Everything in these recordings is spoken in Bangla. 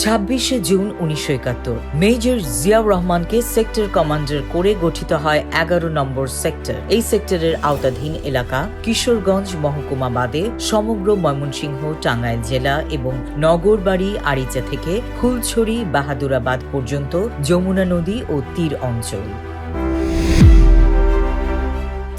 26শে জুন 1971 মেজর জিয়াউর রহমানকে সেক্টর কমান্ডার করে গঠিত হয় 11 নম্বর সেক্টর। এই সেক্টরের আওতাধীন এলাকা কিশোরগঞ্জ মহকুমা বাদে সমগ্র ময়মনসিংহ, টাঙ্গাইল জেলা এবং নগরবাড়ি, আরিচা থেকে ফুলছড়ি, বাহাদুরাবাদ পর্যন্ত যমুনা নদী ও তীর অঞ্চল।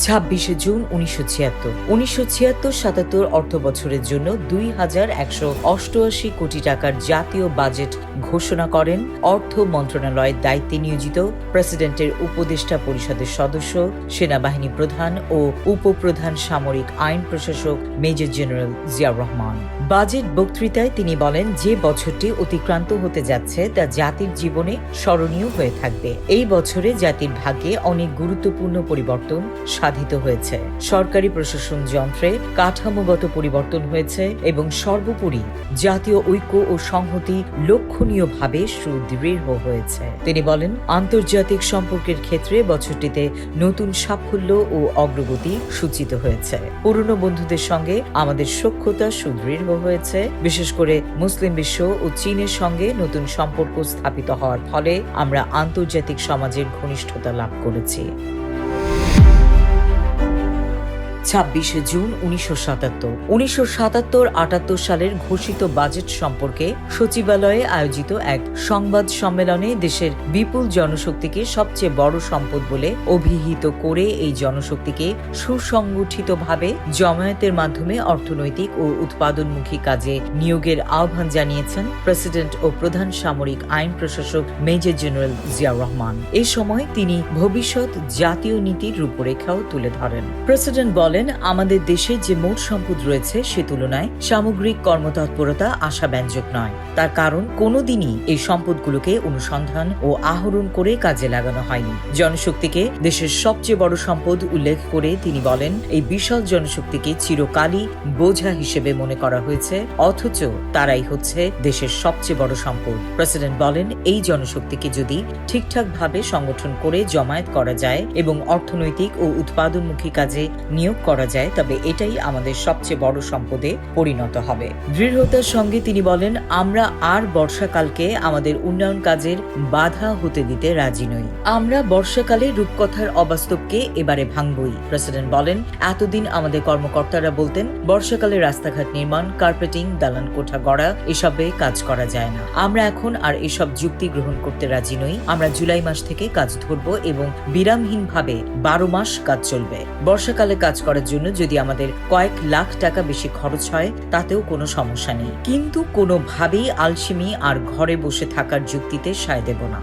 26শে জুন 1976 অর্থ বছরের জন্য 2188 কোটি টাকার জাতীয় বাজেট ঘোষণা করেন অর্থ মন্ত্রণালয়ের দায়িত্বে নিয়োজিত প্রেসিডেন্টের উপদেষ্টা পরিষদের সদস্য, সেনাবাহিনী প্রধান ও উপপ্রধান সামরিক আইন প্রশাসক major general Ziaur Rahman. Budget বক্তৃতায় তিনি বলেন, যে বছরটি অতিক্রান্ত হতে যাচ্ছে তা জাতির জীবনে স্মরণীয় হয়ে থাকবে। এই বছরে জাতির ভাগ্যে অনেক গুরুত্বপূর্ণ পরিবর্তন সাধিত হয়েছে। সরকারি প্রশাসন যন্ত্রে কাঠামোগত পরিবর্তন হয়েছে এবং সর্বোপরি জাতীয় ঐক্য ও সংহতি লক্ষণীয়ভাবে সুদৃঢ় হয়েছে। তিনি বলেন, আন্তর্জাতিক সম্পর্কের ক্ষেত্রে বছরটিতে নতুন সাফল্য ও অগ্রগতি সূচিত হয়েছে। পুরনো বন্ধুদের সঙ্গে আমাদের সখ্যতা সুদৃঢ় হয়েছে। বিশেষ করে মুসলিম বিশ্ব ও চীনের সঙ্গে নতুন সম্পর্ক স্থাপিত হওয়ার ফলে আমরা আন্তর্জাতিক সমাজের ঘনিষ্ঠতা লাভ করেছি। 26শে জুন 1977 সালের ঘোষিত বাজেট সম্পর্কে সচিবালয়ে আয়োজিত এক সংবাদ সম্মেলনে দেশের বিপুল জনশক্তিকে সবচেয়ে বড় সম্পদ বলে অভিহিত করে এই জনশক্তিকে সুসংগঠিতভাবে জমায়েতের মাধ্যমে অর্থনৈতিক ও উৎপাদনমুখী কাজে নিয়োগের আহ্বান জানিয়েছেন প্রেসিডেন্ট ও প্রধান সামরিক আইন প্রশাসক মেজর জেনারেল জিয়াউর রহমান। এ সময় তিনি ভবিষ্যৎ জাতীয় নীতির রূপরেখাও তুলে ধরেন। প্রেসিডেন্ট বলেন, আমাদের দেশে যে মোট সম্পদ রয়েছে সে তুলনায় সামগ্রিক কর্মতৎপরতা আশাব্যঞ্জক নয়। তার কারণ, কোনোদিনই এই সম্পদগুলোকে অনুসন্ধান ও আহরণ করে কাজে লাগানো হয়নি। জনশক্তিকে দেশের সবচেয়ে বড় সম্পদ উল্লেখ করে তিনি বলেন, এই বিশাল জনশক্তিকে চিরকালই বোঝা হিসেবে মনে করা হয়েছে, অথচ তারাই হচ্ছে দেশের সবচেয়ে বড় সম্পদ। প্রেসিডেন্ট বলেন, এই জনশক্তিকে যদি ঠিকঠাকভাবে সংগঠন করে জমায়েত করা যায় এবং অর্থনৈতিক ও উৎপাদনমুখী কাজে নিয়োগ করা যায়, তবে এটাই আমাদের সবচেয়ে বড় সম্পদে পরিণত হবে। দৃঢ়তার সঙ্গে তিনি বলেন, আমরা আর বর্ষাকালকে আমাদের উন্নয়ন কাজের বাধা হতে দিতে রাজি নই। আমরা বর্ষাকালে রূপকথার অবাস্তবকে এবারে ভাঙবই। প্রেসিডেন্ট বলেন, এতদিন আমাদের কর্মকর্তারা বলতেন বর্ষাকালে রাস্তাঘাট নির্মাণ, কার্পেটিং, দালান কোঠা গড়া এসবে কাজ করা যায় না। আমরা এখন আর এসব যুক্তি গ্রহণ করতে রাজি নই। আমরা জুলাই মাস থেকে কাজ ধরব এবং বিরামহীনভাবে 12 মাস কাজ চলবে। বর্ষাকালে কাজ করার জন্য যদি আমাদের কয়েক লাখ টাকা বেশি খরচ হয় তাতেও কোনো সমস্যা নেই, কিন্তু কোনোভাবেই আলসেমি আর ঘরে বসে থাকার যুক্তিতে সায় দেব না।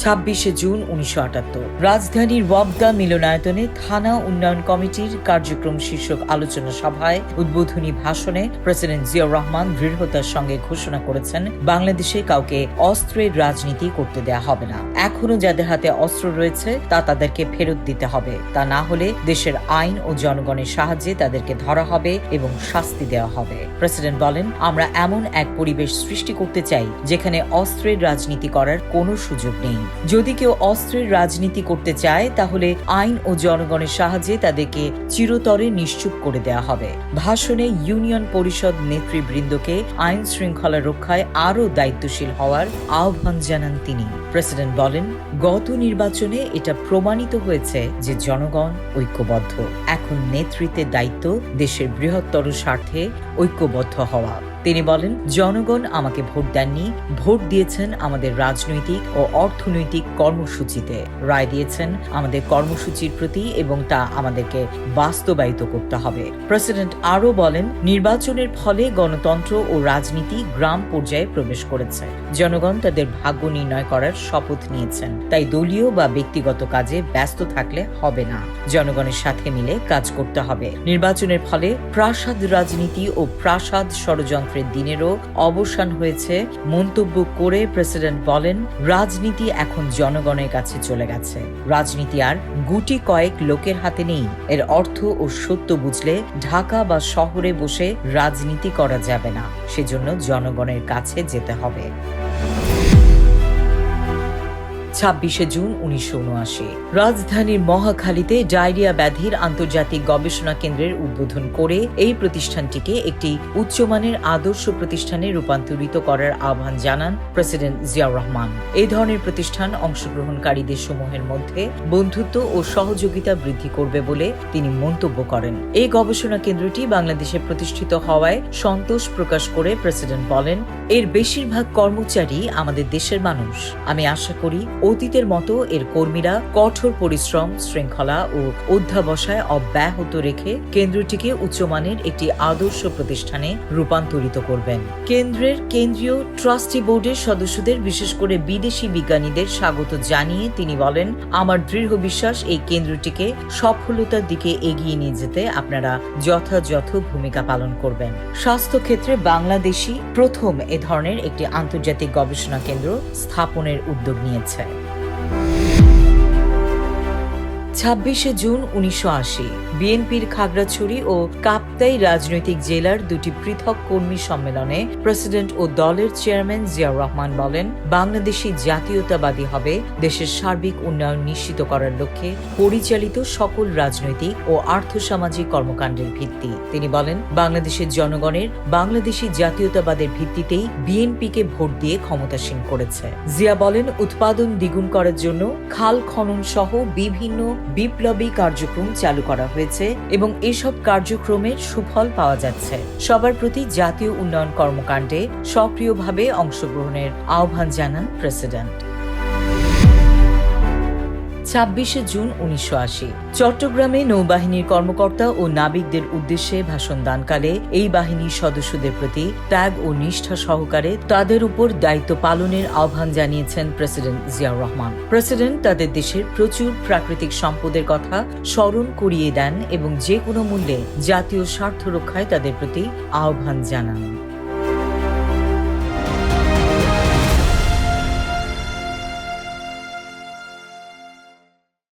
26শে জুন 1978 রাজধানীর ওয়াবদা মিলনায়তনে থানা উন্নয়ন কমিটির কার্যক্রম শীর্ষক আলোচনা সভায় উদ্বোধনী ভাষণে প্রেসিডেন্ট জিয়াউর রহমান দৃঢ়তার সঙ্গে ঘোষণা করেছেন, বাংলাদেশে কাউকে অস্ত্রের রাজনীতি করতে দেয়া হবে না। এখনো যাদের হাতে অস্ত্র রয়েছে তা তাদেরকে ফেরত দিতে হবে। তা না হলে দেশের আইন ও জনগণের সাহায্যে তাদেরকে ধরা হবে এবং শাস্তি দেওয়া হবে। প্রেসিডেন্ট বলেন, আমরা এমন এক পরিবেশ সৃষ্টি করতে চাই যেখানে অস্ত্রের রাজনীতি করার কোনো সুযোগ নেই। যদি কেউ অস্ত্রের রাজনীতি করতে চায় তাহলে আইন ও জনগণের সাহায্যে তাদেরকে চিরতরে নিশ্চুপ করে দেওয়া হবে। ভাষণে ইউনিয়ন পরিষদ নেতৃবৃন্দকে আইন শৃঙ্খলা রক্ষায় আরও দায়িত্বশীল হওয়ার আহ্বান জানান তিনি। প্রেসিডেন্ট বলেন, গত নির্বাচনে এটা প্রমাণিত হয়েছে যে জনগণ ঐক্যবদ্ধ। এখন নেতৃত্বের দায়িত্ব দেশের বৃহত্তর স্বার্থে ঐক্যবদ্ধ হওয়া। তিনি বলেন, জনগণ আমাকে ভোট দেননি, ভোট দিয়েছেন আমাদের রাজনৈতিক ও অর্থনৈতিক কর্মসূচিতে, রায় দিয়েছেন আমাদের কর্মসূচির প্রতি এবং তা আমাদেরকে বাস্তবায়িত করতে হবে। প্রেসিডেন্ট আরও বলেন, নির্বাচনের ফলে গণতন্ত্র ও রাজনীতি গ্রাম পর্যায়ে প্রবেশ করেছে। জনগণ তাদের ভাগ্য নির্ণয় করার শপথ নিয়েছেন। তাই দলীয় বা ব্যক্তিগত কাজে ব্যস্ত থাকলে হবে না, জনগণের সাথে মিলে কাজ করতে হবে। নির্বাচনের ফলে প্রাসাদ রাজনীতি ও প্রাসাদ ষড়যন্ত্র দিনেরও অবসান হয়েছে মন্তব্য করে প্রেসিডেন্ট বলেন, রাজনীতি এখন জনগণের কাছে চলে গেছে। রাজনীতি আর গুটি কয়েক লোকের হাতে নেই। এর অর্থ ও সত্য বুঝলে ঢাকা বা শহরে বসে রাজনীতি করা যাবে না, সেজন্য জনগণের কাছে যেতে হবে। 26 জুন 1979 রাজধানীর মহাখালীতে ডায়রিয়া ব্যাধির আন্তর্জাতিক গবেষণা কেন্দ্রের উদ্বোধন করে এই প্রতিষ্ঠানটিকে একটি উচ্চমানের আদর্শ প্রতিষ্ঠানে রূপান্তরিত করার আহ্বান জানান প্রেসিডেন্ট জিয়াউর রহমান। এই ধরনের প্রতিষ্ঠান অংশগ্রহণকারী দেশসমূহের মধ্যে বন্ধুত্ব ও সহযোগিতা বৃদ্ধি করবে বলে তিনি মন্তব্য করেন। এই গবেষণা কেন্দ্রটি বাংলাদেশে প্রতিষ্ঠিত হওয়ায় সন্তোষ প্রকাশ করে প্রেসিডেন্ট বলেন, এর বেশিরভাগ কর্মচারী আমাদের দেশের মানুষ। আমি আশা করি অতীতের মতো এর কর্মীরা কঠোর পরিশ্রম, শৃঙ্খলা ও অধ্যাবসায় অব্যাহত রেখে কেন্দ্রটিকে উচ্চমানের একটি আদর্শ প্রতিষ্ঠানে রূপান্তরিত করবেন। কেন্দ্রের কেন্দ্রীয় ট্রাস্টি বোর্ডের সদস্যদের, বিশেষ করে বিদেশি বিজ্ঞানীদের স্বাগত জানিয়ে তিনি বলেন, আমার দৃঢ় বিশ্বাস এই কেন্দ্রটিকে সফলতার দিকে এগিয়ে নিয়ে যেতে আপনারা যথাযথ ভূমিকা পালন করবেন। স্বাস্থ্য ক্ষেত্রে বাংলাদেশই প্রথম এ ধরনের একটি আন্তর্জাতিক গবেষণা কেন্দ্র স্থাপনের উদ্যোগ নিয়েছে। 26 জুন 1980 বিএনপির খাগড়াছড়ি ও কাপ্তাই রাজনৈতিক জেলার দুটি পৃথক কর্মী সম্মেলনে প্রেসিডেন্ট ও দলের চেয়ারম্যান জিয়াউর রহমান বলেন, বাংলাদেশি জাতীয়তাবাদী হবে দেশের সার্বিক উন্নয়ন নিশ্চিত করার লক্ষ্যে পরিচালিত সকল রাজনৈতিক ও আর্থসামাজিক কর্মকাণ্ডের ভিত্তি। তিনি বলেন, বাংলাদেশের জনগণের বাংলাদেশি জাতীয়তাবাদের ভিত্তিতেই বিএনপিকে ভোট দিয়ে ক্ষমতাসীন করেছে। জিয়া বলেন, উৎপাদন দ্বিগুণ করার জন্য খাল খনন সহ বিভিন্ন বিপ্লবী কার্যক্রম চালু করা হয়েছে এবং এসব কার্যক্রমের সুফল পাওয়া যাচ্ছে। সবার প্রতি জাতীয় উন্নয়ন কর্মকাণ্ডে সক্রিয়ভাবে অংশগ্রহণের আহ্বান জানান প্রেসিডেন্ট। 26 জুন 1980 চট্টগ্রামে নৌবাহিনীর কর্মকর্তা ও নাবিকদের উদ্দেশ্যে ভাষণ দানকালে এই বাহিনীর সদস্যদের প্রতি ত্যাগ ও নিষ্ঠা সহকারে তাদের উপর দায়িত্ব পালনের আহ্বান জানিয়েছেন প্রেসিডেন্ট জিয়াউর রহমান। প্রেসিডেন্ট তাদের দেশের প্রচুর প্রাকৃতিক সম্পদের কথা স্মরণ করিয়ে দেন এবং যে কোনো মূল্যে জাতীয় স্বার্থ রক্ষায় তাদের প্রতি আহ্বান জানান।